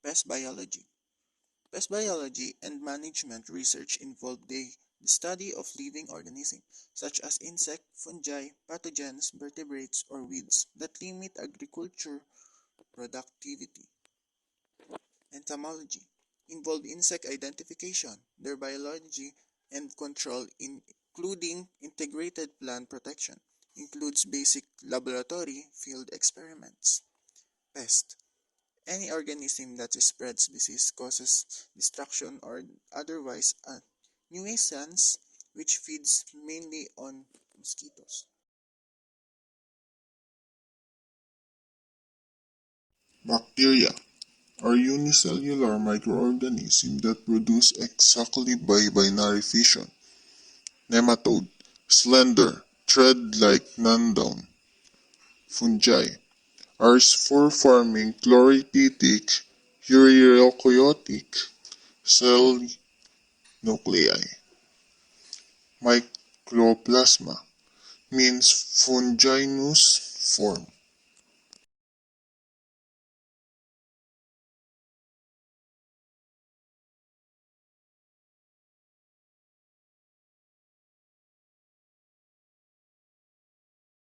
Pest biology. Pest biology and management research involve the study of living organisms, such as insects, fungi, pathogens, vertebrates, or weeds that limit agriculture productivity. Entomology involve insect identification, their biology, and control, including integrated plant protection, includes basic laboratory field experiments. Pest. Any organism that spreads disease, causes destruction, or otherwise a nuisance which feeds mainly on mosquitoes. Bacteria are unicellular microorganisms that produce exactly by binary fission. Nematode, slender, thread-like non-down. Fungi are spore-forming chlorhydratic eukaryotic cell nuclei. Mycoplasma means funginous form.